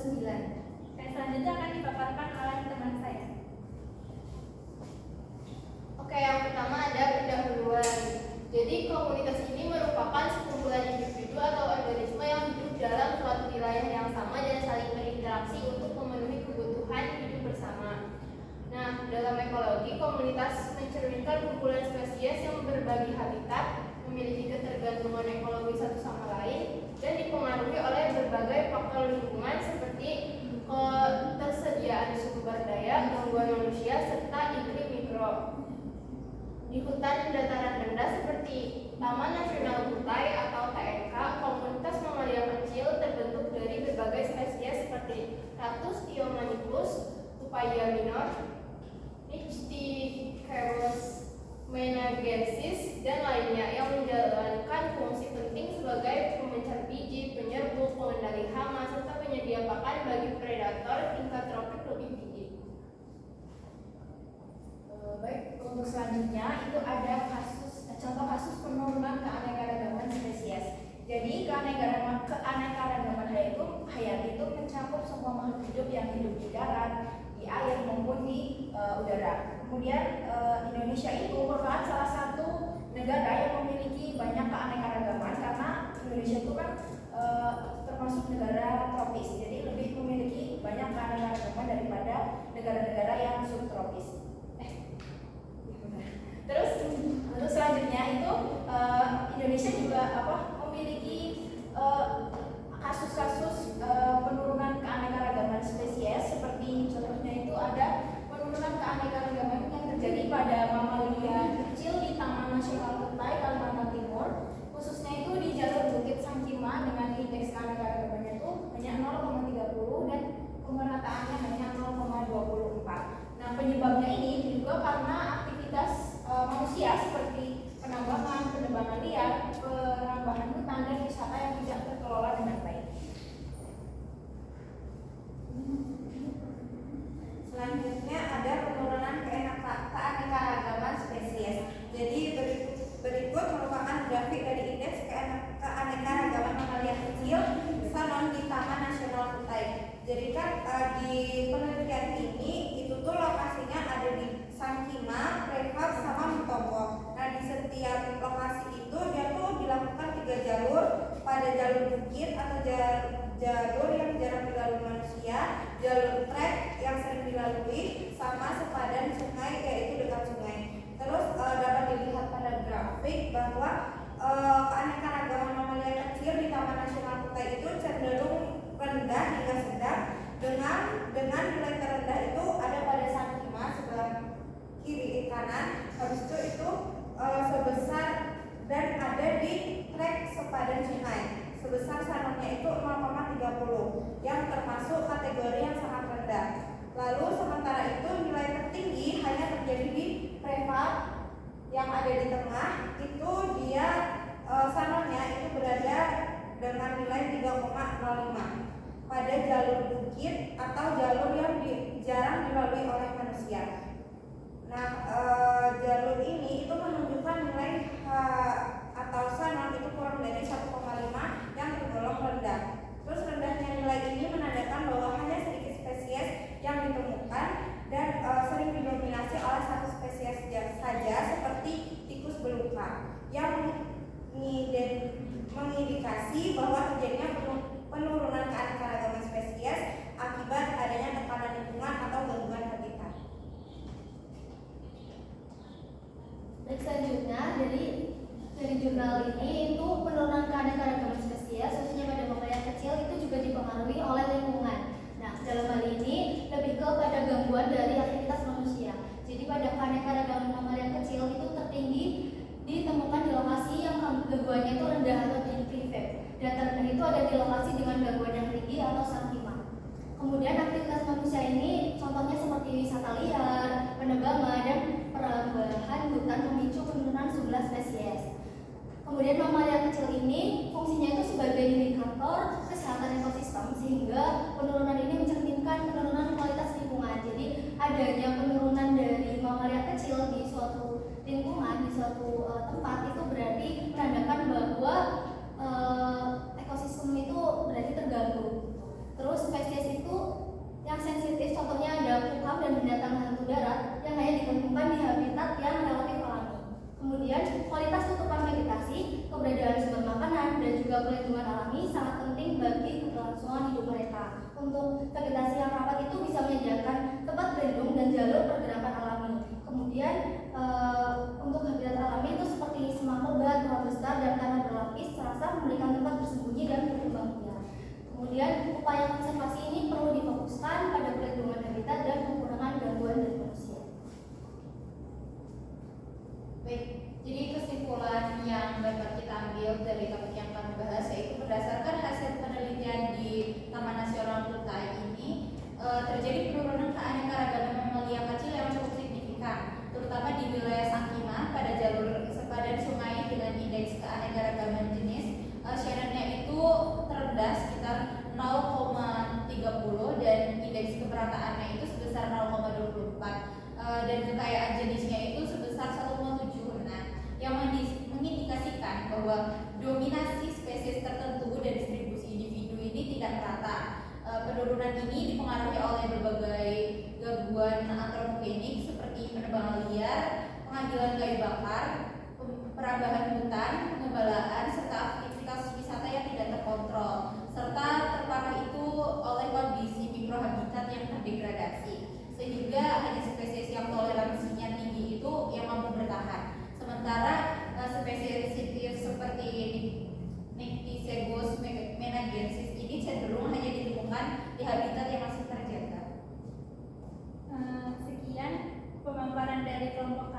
Yang selanjutnya akan dipaparkan oleh teman saya. Oke, yang pertama ada pendahuluan. Jadi komunitas ini merupakan sekumpulan individu atau organisme yang hidup dalam suatu wilayah yang sama dan saling berinteraksi untuk memenuhi kebutuhan hidup bersama. Nah, dalam ekologi, komunitas mencerminkan kumpulan spesies yang berbagi habitat, memiliki ketergantungan ekologi satu sama lain, dan dipengaruhi oleh berbagai faktor lingkungan seperti ketersediaan sumber daya, gangguan manusia, serta iklim mikro. Di hutan dataran rendah seperti Taman Nasional Kutai atau TNK, komunitas mamalia kecil terbentuk dari berbagai spesies seperti Ratus Tiomanicus, Tupaia minor, Nycticeros menagensis, dan lainnya yang menjalankan fungsi penting sebagai pemencar biji, penyerbuk, pengendali hama, serta penyedia pakan bagi predator tingkat tropik lebih tinggi. Baik, untuk selanjutnya itu ada contoh kasus penurunan keanekaragaman spesies. Jadi keanekaragaman hayati itu mencakup semua makhluk hidup yang hidup di darat, di air maupun di udara. Kemudian Indonesia itu merupakan salah satu negara yang memiliki banyak keanekaragaman karena Indonesia itu kan termasuk negara tropis, jadi lebih memiliki banyak keanekaragaman daripada negara-negara yang subtropis. Terus untuk selanjutnya itu Indonesia juga memiliki kasus-kasus penurunan keanekaragaman spesies, seperti contohnya itu ada penurunan keanekaragaman yang terjadi pada mamalia kecil di Taman Nasional Kutai, Kalimantan Timur, khususnya itu di jalur Bukit Sangkima dengan indeks keanekaragamannya itu hanya 0,30 dan kemerataannya hanya 0,24. Nah, penyebabnya ini juga karena aktivitas manusia seperti penambangan, penebangan liar, penambahan hutan, dan wisata yang tidak terkelola dengan baik. Selanjutnya ada penurunan keanekaragaman spesies. Jadi berikut merupakan grafik dari indeks keanekaragaman mamalia kecil Sanon di Taman Nasional Kutai. Jadi kan di penelitian ini itu tuh lokasinya ada di Sangkima, Prefab, sama Mutopo. Nah, di setiap lokasi itu dia tuh dilakukan 3 jalur. Pada jalur bukit atau jalur yang jarang dilalui manusia, jalur trek yang sering dilalui, sama sepadan sungai yaitu dekat sungai. Terus dapat dilihat pada grafik bahwa keanekaragaman mamalia kecil di Taman Nasional Kutai itu cenderung rendah hingga sedang, dengan nilai terendah itu ada pada Sangkima sebelah kiri kanan, habis itu sebesar, dan ada di trek sepadan sungai sebesar sanonnya itu 0,30 yang termasuk kategori yang sangat rendah. Lalu sementara itu nilai tertinggi hanya terjadi di prefab yang ada di tengah, itu dia sanonnya itu berada dengan nilai 3,05 pada jalur bukit atau jalur yang jarang dilalui oleh manusia. Nah, jalur ini itu menunjukkan nilai atau sanon itu kurang dari 1,5 yang tergolong rendah. Terus rendahnya nilai ini menandakan bahwa hanya sedikit spesies yang ditemukan dan sering didominasi oleh satu spesies saja seperti tikus beluka, yang mengindikasi bahwa terjadinya penurunan keanekaragaman spesies akibat adanya tekanan lingkungan atau gangguan habitat. Baik, selanjutnya dari jurnal ini itu penurunan keanekaragaman spesies khususnya pada mamalia kecil itu juga dipengaruhi oleh lingkungan. Nah, dalam hal ini lebih kepada gangguan dari aktivitas manusia. Jadi pada keanekaragaman mamalia kecil itu tertinggi ditemukan di lokasi yang gangguannya itu rendah atau di prefab. Dan terendah itu ada di lokasi dengan gangguan yang tinggi atau Sangkima. Kemudian aktivitas manusia ini contohnya seperti wisata liar, penebangan, dan perambahan hutan memicu penurunan jumlah spesies. Kemudian mamalia kecil ini fungsinya itu sebagai indikator kesehatan ekosistem, sehingga penurunan ini mencerminkan penurunan kualitas lingkungan. Jadi adanya penurunan dari mamalia kecil di suatu lingkungan, di suatu tempat itu berarti menandakan bahwa ekosistem itu berarti terganggu. Terus spesies itu pengambilan kayu bakar, perambahan hutan, pengebalaan, serta aktivitas wisata yang tidak terkontrol, serta terparah itu oleh kondisi mikrohabitat yang terdegradasi, sehingga hanya spesies yang toleransinya tinggi itu yang mampu bertahan. Sementara spesies sensitif seperti Nycticebus menagensis ini cenderung hanya ditemukan di habitat yang masih terjaga. Sekian pemaparan dari kelompok